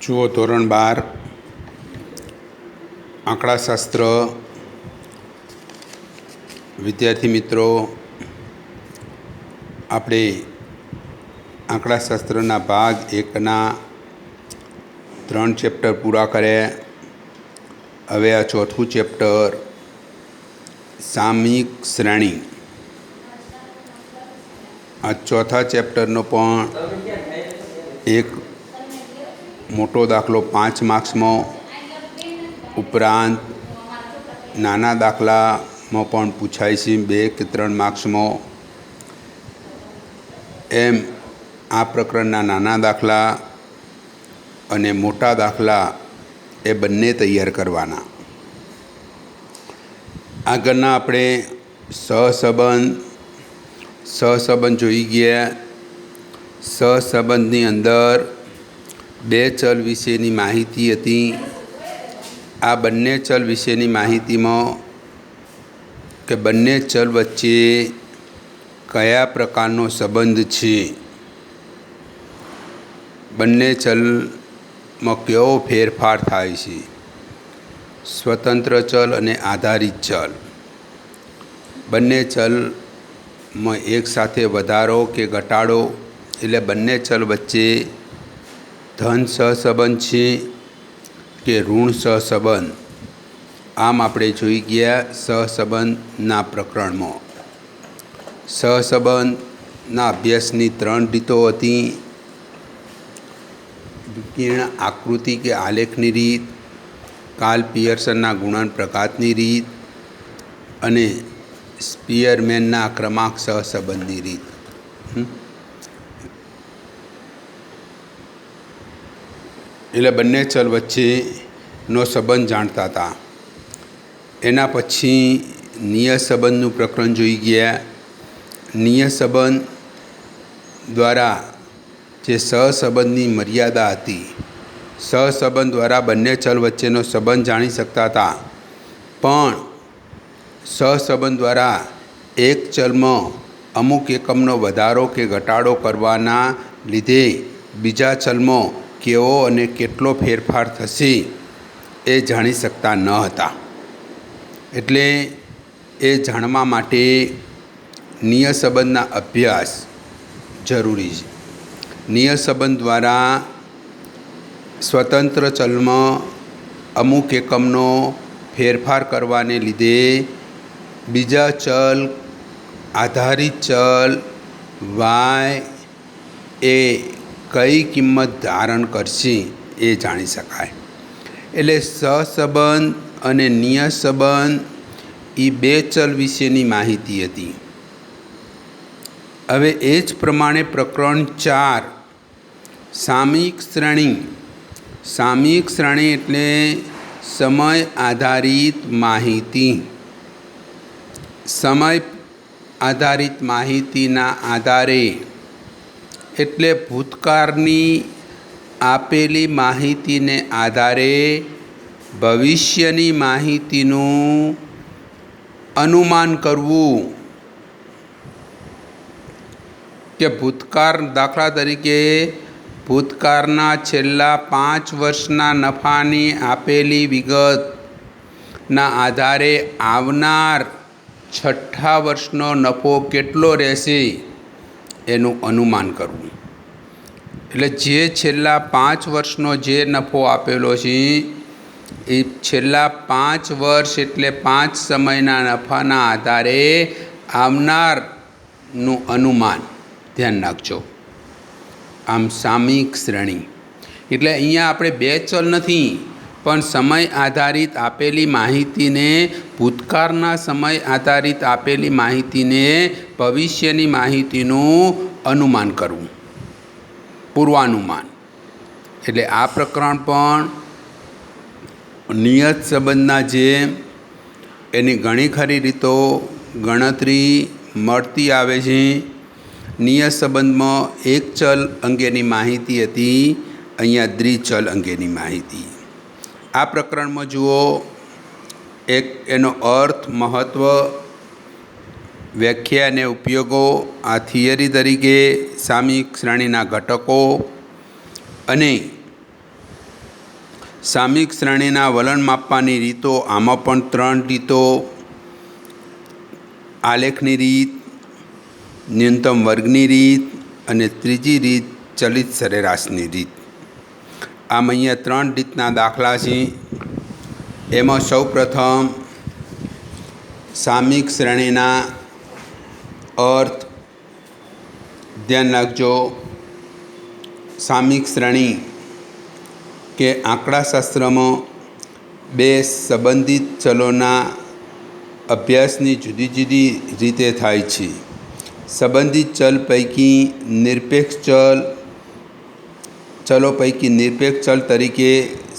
જુઓ ધોરણ 12 આંકડાશાસ્ત્ર વિદ્યાર્થી મિત્રો, આપણે આંકડાશાસ્ત્રના ભાગ 1ના 3 ચેપ્ટર પૂરા કર્યા. હવે આ ચોથું ચેપ્ટર સામયિક શ્રેણી. આ ચોથા ચેપ્ટરનો પણ એક મોટો દાખલો 5 માર્ક્સમાં, ઉપરાંત નાના દાખલામાં પણ પૂછાય છે 2 કે 3 માર્ક્સમાં. એમ આ પ્રકરણના નાના દાખલા અને મોટા દાખલા એ બંને તૈયાર કરવાના. આગળના આપણે સહસંબંધ જોઈ ગયા. સહસંબંધની અંદર 2 ચલ વિશેની માહિતી હતી. આ બંને ચલ વિશેની માહિતીમાં કે બંને ચલ વચ્ચે કયા પ્રકારનો સંબંધ છે, બંને ચલમાં કેવો ફેરફાર થાય છે, સ્વતંત્ર ચલ અને આધારિત ચલ. બંને ચલમાં એકસાથે વધારો કે ઘટાડો, એટલે બંને ચલ વચ્ચે ધન સહસંબંધ છે કે ઋણ સહસંબંધ. આમ આપણે જોઈ ગયા સહસંબંધના પ્રકરણમાં. સહસંબંધના અભ્યાસની 3 રીતો હતી: વિકર્ણ આકૃતિ કે આલેખની રીત, કાર્લ પિયર્સનના ગુણન પ્રઘાતની રીત અને સ્પીયરમેનના ક્રમાંક સહસંબંધની રીત. એટલે બંને ચલ વચ્ચેનો સંબંધ જાણતા હતા. એના પછી નિયત સંબંધનું પ્રકરણ જોઈ ગયા. નિયત સંબંધ દ્વારા જે સહસંબંધની મર્યાદા હતી, સહસંબંધ દ્વારા બંને ચલ વચ્ચેનો સંબંધ જાણી શકતા હતા. પણ સહસંબંધ દ્વારા એક ચલમાં અમુક એકમનો વધારો કે ઘટાડો કરવાના લીધે બીજા ચલમાં કેવો અને કેટલો ફેરફાર થશે એ જાણી શકતા ન હતા. એટલે એ જાણવા માટે નિયત સંબંધના અભ્યાસ જરૂરી છે. નિયત સંબંધ દ્વારા સ્વતંત્ર ચલમાં અમુક એકમનો ફેરફાર કરવાને લીધે બીજા ચલ, આધારિત ચલ વાય એ કઈ કિંમત ધારણ કરશે એ જાણી શકાય. એટલે સહસંબંધ અને નિયત સંબંધ એ 2 ચલ વિશેની માહિતી હતી. હવે એ જ પ્રમાણે પ્રકરણ 4 સામયિક શ્રેણી. સામયિક શ્રેણી એટલે સમય આધારિત માહિતી. સમય આધારિત માહિતીના આધારે, એટલે ભૂતકાળની આપેલી માહિતીને આધારે ભવિષ્યની માહિતીનું અનુમાન કરવું. કે ભૂતકાળ, દાખલા તરીકે ભૂતકાળના છેલ્લા 5 વર્ષના નફાની આપેલી વિગતના આધારે આવનાર 6થા વર્ષનો નફો કેટલો રહેશે એનું અનુમાન કરવું. એટલે જે છેલ્લા 5 વર્ષનો જે નફો આપેલો છે એ છેલ્લા 5 વર્ષ એટલે 5 સમયના નફાના આધારે આવનારનું અનુમાન. ધ્યાન રાખજો. આમ સામયિક શ્રેણી એટલે અહીંયા આપણે 2 ચલ નથી, પણ સમય આધારિત આપેલી માહિતીને, ભૂતકાળના સમય આધારિત આપેલી માહિતીને ભવિષ્યની માહિતીનું અનુમાન કરવું, પૂર્વાનુમાન. એટલે આ પ્રકરણ પણ નિયત સંબંધના જેમ એની ઘણી ખરી રીતો ગણતરી મળતી આવે છે. નિયત સંબંધમાં 1 ચલ અંગેની માહિતી હતી, અહીંયા દ્વિચલ અંગેની માહિતી. આ પ્રકરણમાં જુઓ, એક એનો અર્થ, મહત્ત્વ, વ્યાખ્યા અને ઉપયોગો, આ થિયરી તરીકે સામયિક શ્રેણીના ઘટકો અને સામયિક શ્રેણીના વલણ માપવાની રીતો, આમાં પણ 3 રીતો: આલેખની રીત, ન્યૂનતમ વર્ગની રીત અને ત્રીજી રીત ચલિત સરેરાશની રીત. આમ અહીંયા 3 રીતના દાખલા છે. એમાં સૌપ્રથમ સામયિક શ્રેણીના અર્થ ધ્યાન રાખજો. સામયિક શ્રેણી કે આંકડાશાસ્ત્રમાં 2 સંબંધિત ચલોના અભ્યાસની જુદી જુદી રીતે થાય છે. સંબંધિત ચલો પૈકી નિરપેક્ષ ચલ તરીકે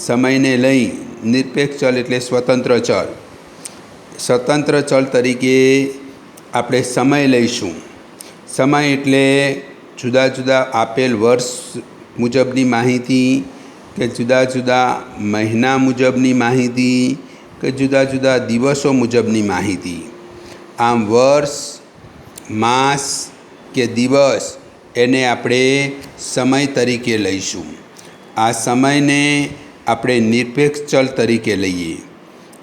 સમયને લઈ, નિરપેક્ષ ચલ એટલે સ્વતંત્ર ચલ, સ્વતંત્ર ચલ તરીકે આપણે સમય લઈશું. સમય એટલે જુદા જુદા આપેલ વર્ષ મુજબની માહિતી, કે જુદા જુદા મહિના મુજબની માહિતી, કે જુદા જુદા દિવસો મુજબની માહિતી. આમ વર્ષ, માસ કે દિવસ એને આપણે સમય તરીકે લઈશું. આ સમયને આપણે નિરપેક્ષ ચલ તરીકે લઈએ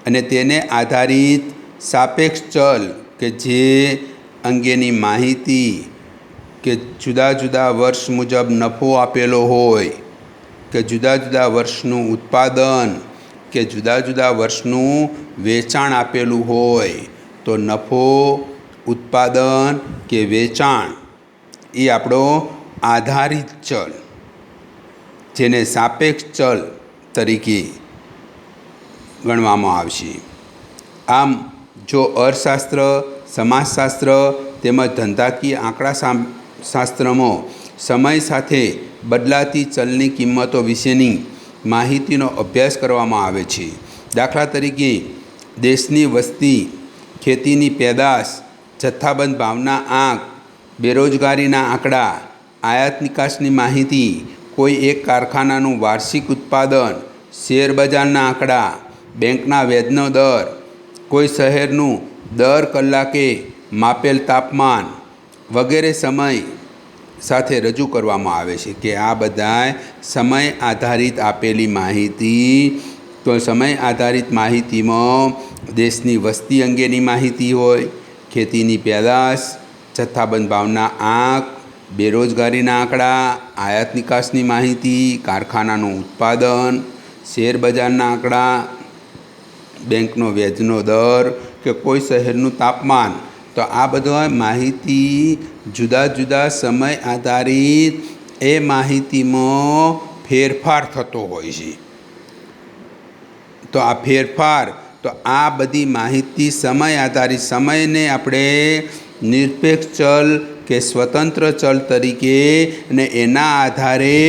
અને તેને આધારિત સાપેક્ષ ચલ કે જે અંગેની માહિતી કે જુદા જુદા વર્ષ મુજબ નફો આપેલો હોય, કે જુદા જુદા વર્ષનું ઉત્પાદન કે જુદા જુદા વર્ષનું વેચાણ આપેલું હોય, તો નફો, ઉત્પાદન કે વેચાણ એ આપણો આધારિત ચલ, જેને સાપેક્ષ ચલ તરીકે ગણવામાં આવશે. આમ જો અર્થશાસ્ત્ર, સમાજશાસ્ત્ર તેમજ ધંધાકીય આંકડાશાસ્ત્રમાં સમય સાથે બદલાતી ચલની કિંમતો વિશેની માહિતીનો અભ્યાસ કરવામાં આવે છે. દાખલા તરીકે દેશની વસ્તી, ખેતીની પેદાશ, જથ્થાબંધ ભાવના આંક, બેરોજગારીના આંકડા, આયાત નિકાસની માહિતી, કોઈ એક કારખાનાનું વાર્ષિક ઉત્પાદન, શેરબજારના આંકડા, બેંકના વ્યાજનો દર, કોઈ શહેરનું દર કલાકે માપેલ તાપમાન વગેરે સમય સાથે રજૂ કરવામાં આવે છે. કે આ બધાય સમય આધારિત આપેલી માહિતી. તો સમય આધારિત માહિતીમાં દેશની વસ્તી અંગેની માહિતી હોય, ખેતીની પેદાશ, જથ્થાબંધ ભાવના આંક, બેરોજગારીના આંકડા, આયાત નિકાસની માહિતી, કારખાનાનું ઉત્પાદન, શેરબજારના આંકડા, બેંકનો વ્યાજનો દર કે કોઈ શહેરનું તાપમાન. તો આ બધા માહિતી જુદા જુદા સમય આધારિત એ માહિતીમાં ફેરફાર થતો હોય છે. તો આ ફેરફાર, તો આ બધી માહિતી સમય આધારિત, સમયને આપણે નિરપેક્ષ ચલ કે સ્વતંત્ર ચલ તરીકે અને એના આધારે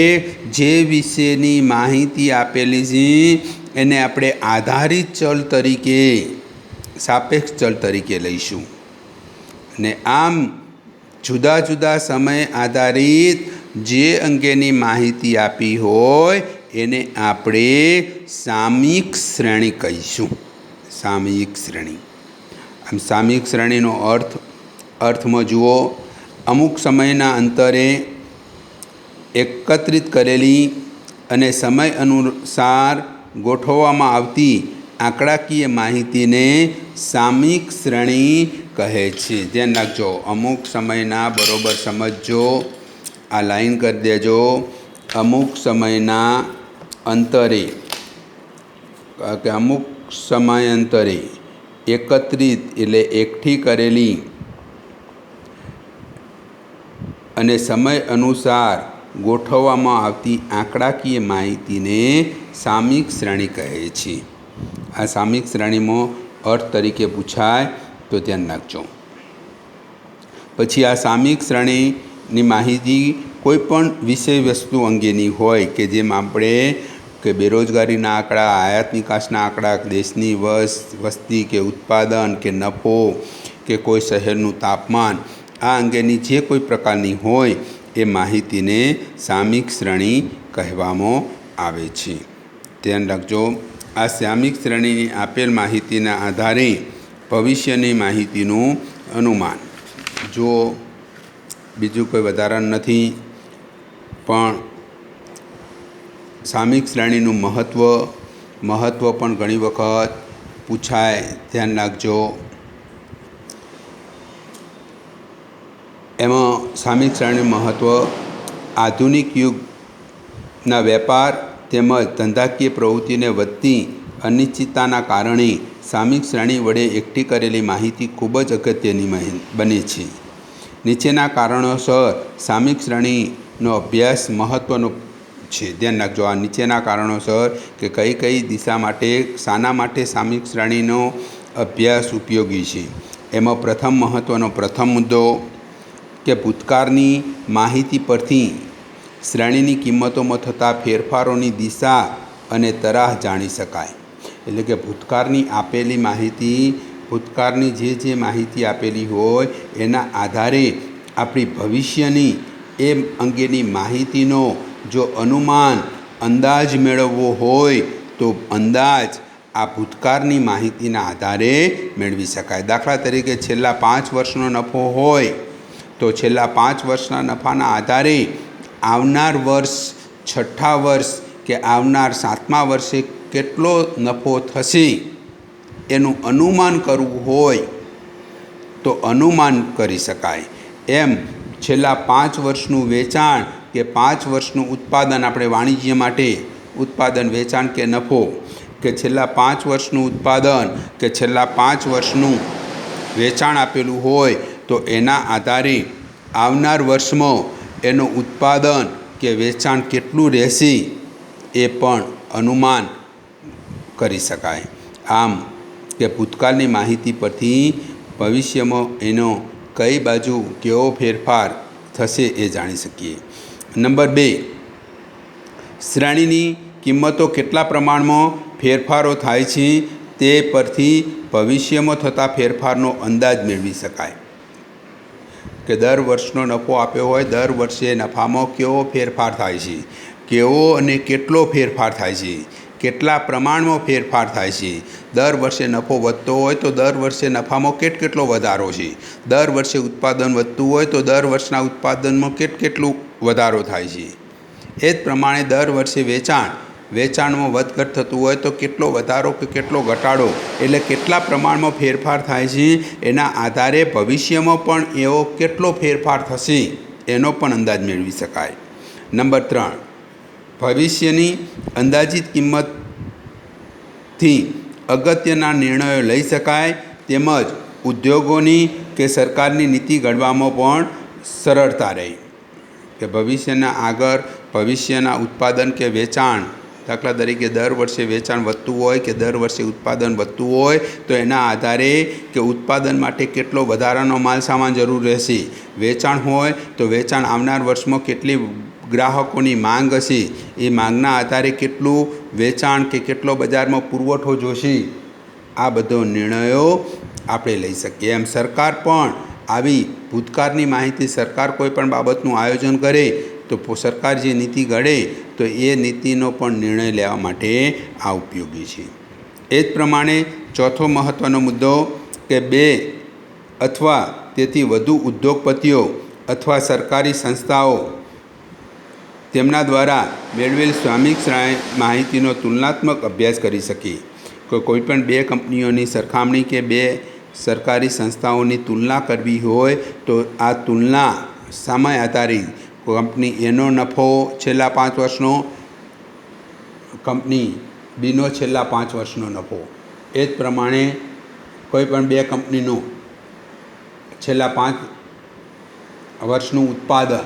જે વિશેની માહિતી આપેલી છે એને આપણે આધારિત ચલ તરીકે, સાપેક્ષ ચલ તરીકે લઈશું. ને આમ જુદા જુદા સમય આધારિત જે અંગેની માહિતી આપી હોય એને આપણે સામયિક શ્રેણી કહીશું. સામયિક શ્રેણી. આમ સામયિક શ્રેણીનો અર્થમાં જુઓ, અમુક સમયના અંતરે એકત્રિત કરેલી અને સમય અનુસાર ગોઠવવામાં આવતી આંકડાકીય માહિતીને સામયિક શ્રેણી કહે છે. ધ્યાન રાખજો, અમુક સમયના, બરોબર સમજજો, આ લાઈન કરી દેજો. અમુક સમયના અંતરે કે અમુક સમયાંતરે એકત્રિત એટલે એકઠી કરેલી અને સમય અનુસાર ગોઠવવામાં આવતી આંકડાકીય માહિતીને સામયિક શ્રેણી કહે છે. આ સામયિક શ્રેણીમાં અર્થ તરીકે પૂછાય તો ધ્યાન રાખજો. પછી આ સામયિક શ્રેણીની માહિતી કોઈ પણ વિષય વસ્તુ અંગેની હોય, કે જેમ આપણે કે બેરોજગારીના આંકડા, આયાત નિકાસના આંકડા, દેશની વસ્તી કે ઉત્પાદન કે નફો કે કોઈ શહેરનું તાપમાન, આ અંગેની જે કોઈ પ્રકારની હોય એ માહિતીને સામયિક શ્રેણી કહેવામાં આવે છે. ધ્યાન રાખજો, આ સામયિક શ્રેણીની આપેલ માહિતીના આધારે ભવિષ્યની માહિતીનું અનુમાન. જો બીજું કોઈ વધારાનું નથી, પણ સામયિક શ્રેણીનું મહત્ત્વ મહત્ત્વ પણ ઘણી વખત પૂછાય, ધ્યાન રાખજો. એમાં સામયિક શ્રેણીનું મહત્ત્વ આધુનિક યુગના વેપાર તેમજ ધંધાકીય પ્રવૃત્તિને વધતી અનિશ્ચિતતાના કારણે સામયિક શ્રેણી વડે એકઠી કરેલી માહિતી ખૂબ જ અગત્યની બને છે. નીચેના કારણોસર સામયિક શ્રેણીનો અભ્યાસ મહત્ત્વનો છે. ધ્યાન રાખજો, આ નીચેના કારણોસર કે કઈ કઈ દિશા માટે, શાના માટે સામયિક શ્રેણીનો અભ્યાસ ઉપયોગી છે. એમાં પ્રથમ મહત્ત્વનો પ્રથમ મુદ્દો કે ભૂતકાળની માહિતી પરથી શ્રેણીની કિંમતોમાં થતા ફેરફારોની દિશા અને તરાહ જાણી શકાય. એટલે કે ભૂતકાળની આપેલી માહિતી, ભૂતકાળની જે માહિતી આપેલી હોય એના આધારે આપણી ભવિષ્યની એ અંગેની માહિતીનો જો અનુમાન, અંદાજ મેળવવો હોય તો અંદાજ આ ભૂતકાળની માહિતીના આધારે મેળવી શકાય. દાખલા તરીકે છેલ્લા 5 વર્ષનો નફો હોય તો છેલ્લા 5 વર્ષના નફાના આધારે આવનાર વર્ષ, છઠ્ઠા વર્ષ કે આવનાર 7મા વર્ષે કેટલો નફો થશે એનું અનુમાન કરવું હોય તો અનુમાન કરી શકાય. એમ છેલ્લા 5 વર્ષનું વેચાણ કે 5 વર્ષનું ઉત્પાદન, આપણે વાણિજ્ય માટે ઉત્પાદન, વેચાણ કે નફો, કે છેલ્લા 5 વર્ષનું ઉત્પાદન કે છેલ્લા 5 વર્ષનું વેચાણ આપેલું હોય તો એના આધારે આવનાર વર્ષમાં એનું ઉત્પાદન કે વેચાણ કેટલું રહેશે એ પણ અનુમાન કરી શકાય. આમ કે ભૂતકાળની માહિતી પરથી ભવિષ્યમાં એનો કઈ બાજુ કેવો ફેરફાર થશે એ જાણી શકીએ. નંબર 2, શ્રેણીની કિંમતો કેટલા પ્રમાણમાં ફેરફારો થાય છે તે પરથી ભવિષ્યમાં થતા ફેરફારનો અંદાજ મેળવી શકાય. કે દર વર્ષનો નફો આપ્યો હોય, દર વર્ષે નફામાં કેવો ફેરફાર થાય છે, કેવો અને કેટલો ફેરફાર થાય છે, કેટલા પ્રમાણમાં ફેરફાર થાય છે. દર વર્ષે નફો વધતો હોય તો દર વર્ષે નફામાં કેટલો વધારો છે. દર વર્ષે ઉત્પાદન વધતું હોય તો દર વર્ષના ઉત્પાદનમાં કેટલું વધારો થાય છે. એ જ પ્રમાણે દર વર્ષે વેચાણમાં વધઘટ થતું હોય તો કેટલો વધારો કે કેટલો ઘટાડો, એટલે કેટલા પ્રમાણમાં ફેરફાર થાય છે એના આધારે ભવિષ્યમાં પણ એવો કેટલો ફેરફાર થશે એનો પણ અંદાજ મેળવી શકાય. નંબર 3, ભવિષ્યની અંદાજિત કિંમતથી અગત્યના નિર્ણયો લઈ શકાય તેમજ ઉદ્યોગોની કે સરકારની નીતિ ઘડવામાં પણ સરળતા રહે. કે ભવિષ્યના ઉત્પાદન કે વેચાણ, દાખલા તરીકે દર વર્ષે વેચાણ વધતું હોય કે દર વર્ષે ઉત્પાદન વધતું હોય તો એના આધારે કે ઉત્પાદન માટે કેટલો વધારાનો માલ સામાન જરૂર રહેશે. વેચાણ હોય તો વેચાણ આવનાર વર્ષમાં કેટલી ગ્રાહકોની માંગ હશે, એ માંગના આધારે કેટલું વેચાણ કે કેટલો બજારમાં પુરવઠો જોશે. આ બધો નિર્ણયો આપણે લઈ શકીએ. એમ સરકાર પણ આવી ભૂતકાળની માહિતી, સરકાર કોઈ પણ બાબતનું આયોજન કરે તો સરકાર જે નીતિ ઘડે તો એ નીતિનો પણ નિર્ણય લેવા માટે આ ઉપયોગી છે. એ જ પ્રમાણે ચોથો મહત્ત્વનો મુદ્દો કે 2 અથવા તેથી વધુ ઉદ્યોગપતિઓ અથવા સરકારી સંસ્થાઓ તેમના દ્વારા મેળવેલ સામયિક માહિતીનો તુલનાત્મક અભ્યાસ કરી શકે. કોઈપણ 2 કંપનીઓની સરખામણી કે 2 સરકારી સંસ્થાઓની તુલના કરવી હોય તો આ તુલના સમય આધારિત, કંપની એનો નફો છેલ્લા 5 વર્ષનો, કંપની બીનો છેલ્લા 5 વર્ષનો નફો, એ જ પ્રમાણે કોઈપણ 2 કંપનીનું છેલ્લા 5 વર્ષનું ઉત્પાદન,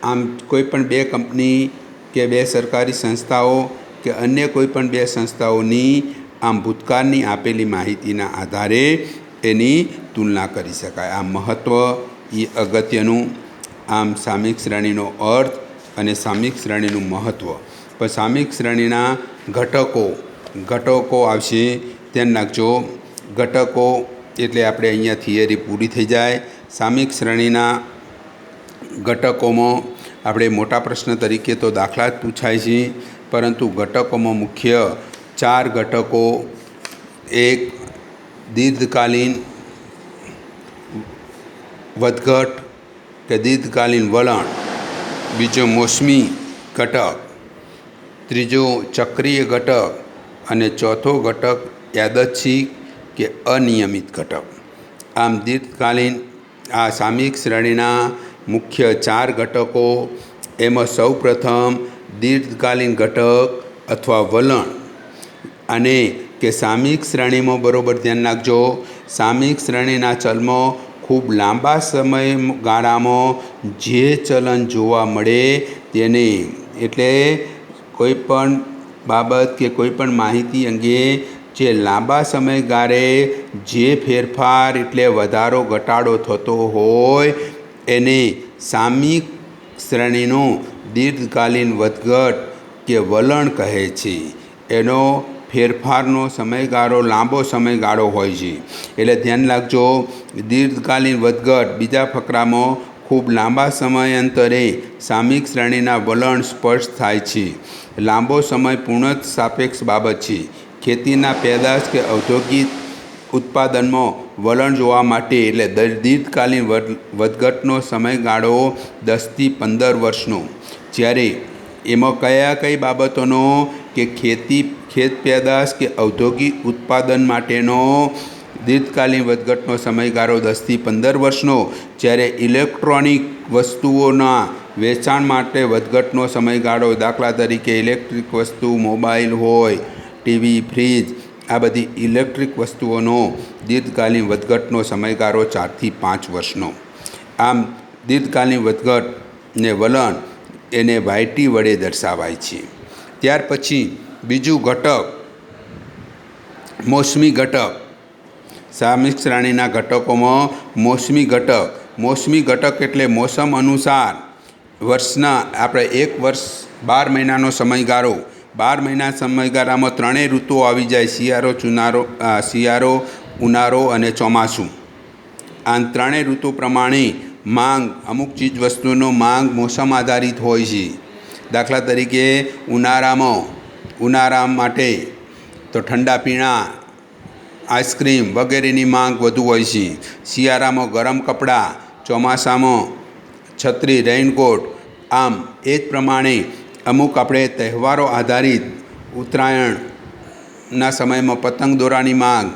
આમ કોઈપણ 2 કંપની કે 2 સરકારી સંસ્થાઓ કે અન્ય કોઈપણ 2 સંસ્થાઓની આમ ભૂતકાળની આપેલી માહિતીના આધારે એની તુલના કરી શકાય. આ મહત્ત્વ એ અગત્યનું. આમ સામયિક શ્રેણીનો અર્થ અને સામયિક શ્રેણીનું મહત્ત્વ. પણ સામયિક શ્રેણીના ઘટકો આવશે, ધ્યાન રાખજો. ઘટકો એટલે આપણે અહીંયા થિયરી પૂરી થઈ જાય. સામયિક શ્રેણીના ઘટકોમાં આપણે મોટા પ્રશ્ન તરીકે તો દાખલા જ પૂછાય છે, પરંતુ ઘટકોમાં મુખ્ય 4 ઘટકો. 1, દીર્ઘકાલીન વધઘટ કે દીર્ઘકાલીન વલણ. બીજો મોસમી ઘટક ત્રીજો ચક્રીય ઘટક અને ચોથો ઘટક યાદચ્છિક કે અનિયમિત ઘટક. આમ દીર્ઘકાલીન આ સામયિક શ્રેણીના મુખ્ય 4 ઘટકો. એમાં સૌપ્રથમ દીર્ઘકાલીન ઘટક અથવા વલણ. અને કે સામયિક શ્રેણીમાં બરાબર ધ્યાન રાખજો, સામયિક શ્રેણીના ચલમાં ખૂબ લાંબા સમયગાળામાં જે ચલન જોવા મળે તેને, એટલે કોઈ પણ બાબત કે કોઈ પણ માહિતી અંગે જે લાંબા સમયગાળે જે ફેરફાર એટલે વધારો ઘટાડો થતો હોય એને સામયિક શ્રેણીનું દીર્ઘકાલીન વધઘટ કે વલણ કહે છે. એનો ફેરફારનો સમયગાળો લાંબો સમયગાળો હોય છે. એટલે ધ્યાન રાખજો, દીર્ઘકાલીન વધઘટ બીજા ફકરામાં ખૂબ લાંબા સમયાંતરે સામયિક શ્રેણીના વલણ સ્પષ્ટ થાય છે. લાંબો સમય પૂર્ણત સાપેક્ષ બાબત છે. ખેતીના પેદાશ કે ઔદ્યોગિક ઉત્પાદનમાં વલણ જોવા માટે એટલે દીર્ઘકાલીન વધઘટનો સમયગાળો 10થી 15 વર્ષનો. જ્યારે એમાં કઈ બાબતોનો કે ખેત પેદાશ કે ઔદ્યોગિક ઉત્પાદન માટેનો દીર્ઘકાલીન વધઘટનો સમયગાળો 10થી 15 વર્ષનો. જ્યારે ઇલેક્ટ્રોનિક વસ્તુઓના વેચાણ માટે વધઘટનો સમયગાળો, દાખલા તરીકે ઇલેક્ટ્રિક વસ્તુ, મોબાઈલ હોય, ટીવી, ફ્રીજ, આ બધી ઇલેક્ટ્રિક વસ્તુઓનો દીર્ઘકાલીન વધઘટનો સમયગાળો 4થી 5 વર્ષનો. આમ દીર્ઘકાલીન વધઘટ ને વલણ એને વાયટી વડે દર્શાવાય છે. ત્યાર પછી બીજું ઘટક મોસમી ઘટક. સામયિક શ્રેણીના ઘટકોમાં મોસમી ઘટક. મોસમી ઘટક એટલે મોસમ અનુસાર વર્ષના આપણે 1 વર્ષ 12 મહિનાનો સમયગાળો. 12 મહિના સમયગાળામાં 3 ઋતુઓ આવી જાય: શિયાળો, ઉનાળો અને ચોમાસું. આ 3 ઋતુ પ્રમાણે માંગ, અમુક ચીજ વસ્તુનો માંગ મોસમ આધારિત હોય છે. દાખલા તરીકે ઉનાળા માટે તો ઠંડા પીણા, આઈસ્ક્રીમ વગેરેની માંગ વધુ હોય છે. શિયાળામાં ગરમ કપડાં, ચોમાસામાં છત્રી, રેઇનકોટ. આમ એ જ પ્રમાણે અમુક આપણે તહેવારો આધારિત ઉત્તરાયણના સમયમાં પતંગ દોરાની માંગ,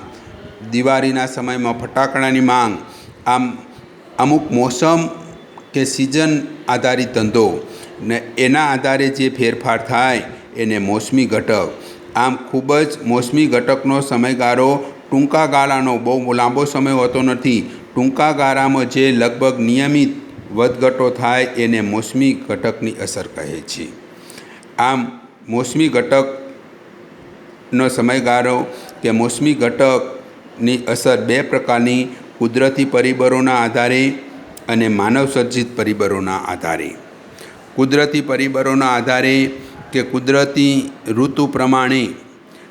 દિવાળીના સમયમાં ફટાકડાની માંગ. આમ અમુક મોસમ કે સિઝન આધારિત ધંધો ને એના આધારે જે ફેરફાર થાય એને મોસમી ઘટક. આમ ખૂબ જ મોસમી ઘટકનો સમયગાળો ટૂંકા ગાળાનો, બહુ લાંબો સમય હોતો નથી. ટૂંકા ગાળામાં જે લગભગ નિયમિત વધઘટો થાય એને મોસમી ઘટકની અસર કહે છે. આમ મોસમી ઘટકનો સમયગાળો કે મોસમી ઘટકની અસર 2 પ્રકારની: કુદરતી પરિબળોના આધારે અને માનવસર્જિત પરિબળોના આધારે. કુદરતી પરિબળોના આધારે કે કુદરતી ઋતુ પ્રમાણે,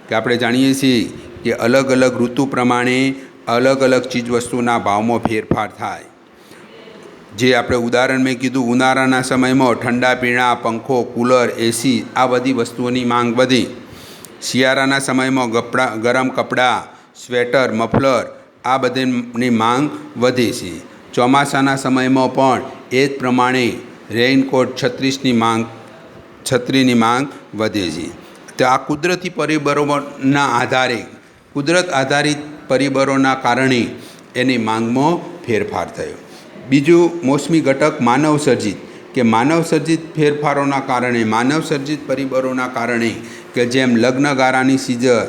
કે આપણે જાણીએ છીએ કે અલગ અલગ ઋતુ પ્રમાણે અલગ અલગ ચીજવસ્તુના ભાવમાં ફેરફાર થાય. જે આપણે ઉદાહરણ મેં કીધું, ઉનાળાના સમયમાં ઠંડા પીણા, પંખો, કૂલર, એસી આ બધી વસ્તુઓની માંગ વધી. શિયાળાના સમયમાં ગરમ કપડાં, સ્વેટર, મફલર આ બધીની માંગ વધે છે. ચોમાસાના સમયમાં પણ એ જ પ્રમાણે રેઇનકોટ, છત્રીની માંગ વધે છે. તો આ કુદરતી પરિબળોના આધારે, કુદરત આધારિત પરિબળોના કારણે એની માંગમાં ફેરફાર થયો. બીજું મોસમી ઘટક માનવસર્જિત, કે માનવસર્જિત ફેરફારોના કારણે, માનવસર્જિત પરિબળોના કારણે, કે જેમ લગ્નગાળાની સિઝન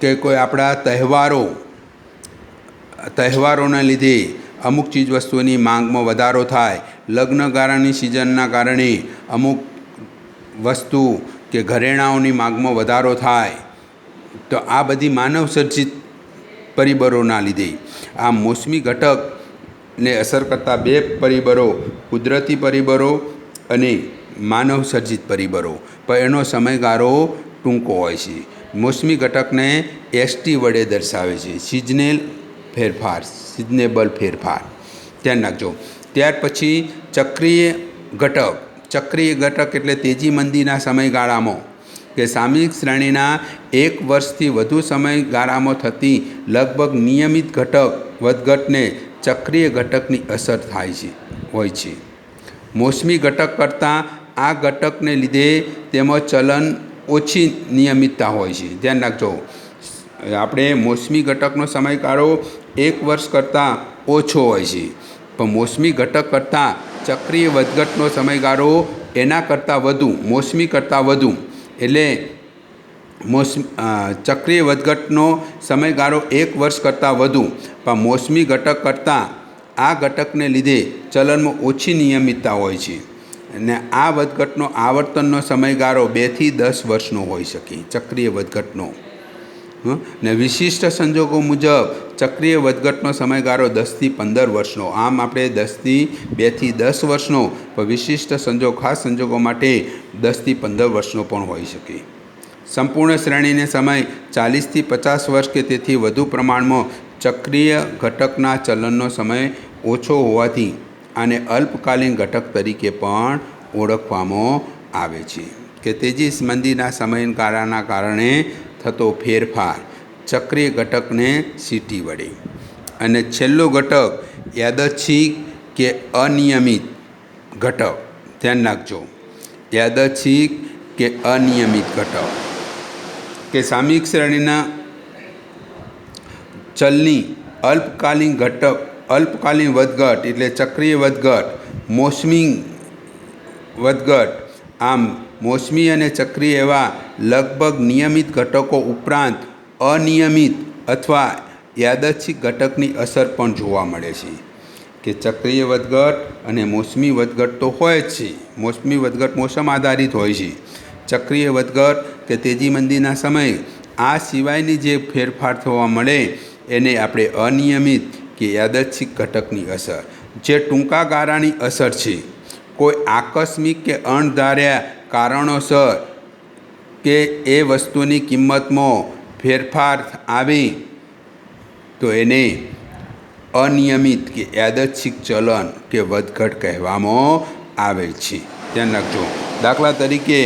કે કોઈ આપણા તહેવારોના લીધે અમુક ચીજવસ્તુઓની માંગમાં વધારો થાય. લગ્નગાળાની સિઝનના કારણે અમુક વસ્તુ કે ઘરેણાઓની માંગમાં વધારો થાય. તો આ બધી માનવસર્જિત પરિબળોના લીધે. આ મોસમી ઘટકને અસર કરતા 2 પરિબળો કુદરતી પરિબળો અને માનવસર્જિત પરિબળો, પણ એનો સમયગાળો ટૂંકો હોય છે. મોસમી ઘટકને ST વડે દર્શાવે છે: સિઝનેબલ ફેરફાર. ધ્યાન રાખજો. ત્યાર પછી ચક્રીય ઘટક. ચક્રીય ઘટક એટલે તેજી મંદીના સમયગાળામાં કે સામયિક શ્રેણીના 1 વર્ષથી વધુ સમયગાળામાં થતી લગભગ નિયમિત વધઘટને ચક્રીય ઘટકની અસર હોય છે. મોસમી ઘટક કરતાં આ ઘટકને લીધે તેમાં ચલન ઓછી નિયમિતતા હોય છે. ધ્યાન રાખજો, આપણે મોસમી ઘટકનો સમયગાળો 1 વર્ષ કરતાં ઓછો હોય છે, પણ મોસમી ઘટક કરતાં ચક્રીય વધઘટનો સમયગાળો એના કરતાં વધુ, મોસમી કરતાં વધુ. એટલે ચક્રીય વધઘટનો સમયગાળો 1 વર્ષ કરતાં વધુ, પણ મોસમી ઘટક કરતાં આ ઘટકને લીધે ચલનમાં ઓછી નિયમિતતા હોય છે. અને આ વધઘટનો આવર્તનનો સમયગાળો 2 થી 10 વર્ષનો હોઈ શકે, ચક્રીય વધઘટનો. ને વિશિષ્ટ સંજોગો મુજબ ચક્રીય વધઘટનો સમયગાળો 10 થી 15 વર્ષનો. આમ આપણે 2 થી 10 વર્ષનો, પણ વિશિષ્ટ સંજોગ, ખાસ સંજોગો માટે 10 થી 15 વર્ષનો પણ હોઈ શકે. સંપૂર્ણ શ્રેણીને સમય 40 થી 50 વર્ષ કે તેથી વધુ પ્રમાણમાં ચક્રીય ઘટકના ચલનનો સમય ઓછો હોવાથી આને અલ્પકાલીન ઘટક તરીકે પણ ઓળખવામાં આવે છે. કે તેજી મંદીના સમયગાળાના કારણે થતો ફેરફાર ચક્રીય ઘટકને સીટી વડે. અને છેલ્લો ઘટક યાદચ્છિક કે અનિયમિત ઘટક. ધ્યાન રાખજો, યાદચ્છિક કે અનિયમિત ઘટક કે સામયિક શ્રેણીના ચલની અલ્પકાલીન ઘટક, અલ્પકાલીન વધઘટ એટલે ચક્રીય વધઘટ, મોસમી વધઘટ. આમ મોસમી અને ચક્રીય એવા લગભગ નિયમિત ઘટકો ઉપરાંત અનિયમિત અથવા યાદચ્છિક ઘટકની અસર પણ જોવા મળે છે. કે ચક્રીય વધઘટ અને મોસમી વધઘટ તો હોય જ છે. મોસમી વધઘટ મોસમ આધારિત હોય છે. ચક્રીય વધઘટ કે તેજી મંદીના સમયે આ સિવાયની જે ફેરફાર થવા મળે એને આપણે અનિયમિત કે યાદચ્છિક ઘટકની અસર. જે ટૂંકા ગાળાની અસર છે, કોઈ આકસ્મિક કે અણધાર્યા કારણોસર કે એ વસ્તુની કિંમતમાં ફેરફાર આવે તો એને અનિયમિત કે યાદચ્છિક ચલન કે વધઘટ કહેવામાં આવે છે. ધ્યાન રાખજો. દાખલા તરીકે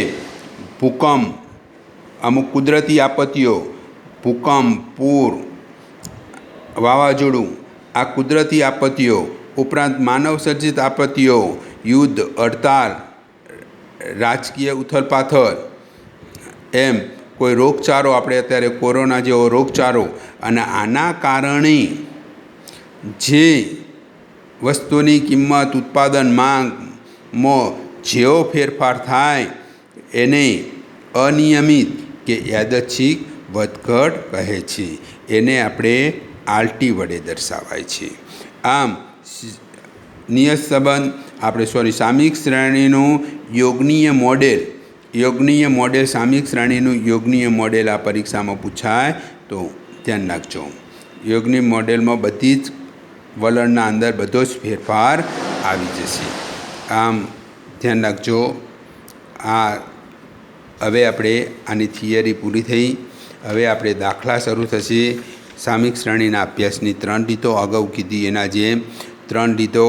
ભૂકંપ, અમુક કુદરતી આપત્તિઓ, ભૂકંપ, પૂર, વાવાઝોડું, આ કુદરતી આપત્તિઓ ઉપરાંત માનવસર્જિત આપત્તિઓ, યુદ્ધ, હડતાલ, રાજકીય ઉથલપાથલ, એમ કોઈ રોગચાળો, આપણે અત્યારે કોરોના જેવો રોગચાળો, અને આના કારણે જે વસ્તુની કિંમત, ઉત્પાદન, માંગમાં જેવો ફેરફાર થાય એને અનિયમિત કે યાદચ્છિક વધઘટ કહે છે. એને આપણે આલટી વડે દર્શાવાય છે. આમ નિયત સંબંધ, આપણે સામયિક શ્રેણીનું યોગનીય મોડેલ, સામયિક શ્રેણીનું યોગનીય મોડેલ આ પરીક્ષામાં પૂછાય તો ધ્યાન રાખજો. યોગની મોડેલમાં બધી જ વલણના અંદર બધો જ ફેરફાર આવી જશે. આમ ધ્યાન રાખજો. આ હવે આપણે આની થિયરી પૂરી થઈ. હવે આપણે દાખલા શરૂ થશે. સામયિક શ્રેણીના અભ્યાસની 3 રીતો અગાઉ કીધી એના જેમ 3 રીતો.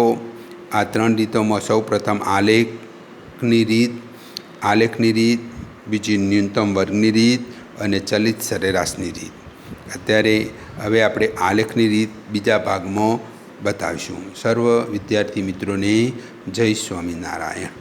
આ 3 રીતોમાં સૌ પ્રથમ આલેખની રીત, બીજી ન્યૂનતમ વર્ગની રીત અને ચલિત સરેરાશની રીત. હવે આપણે આલેખની રીત બીજા ભાગમાં બતાવીશું. સર્વ વિદ્યાર્થી મિત્રોને જય સ્વામિનારાયણ.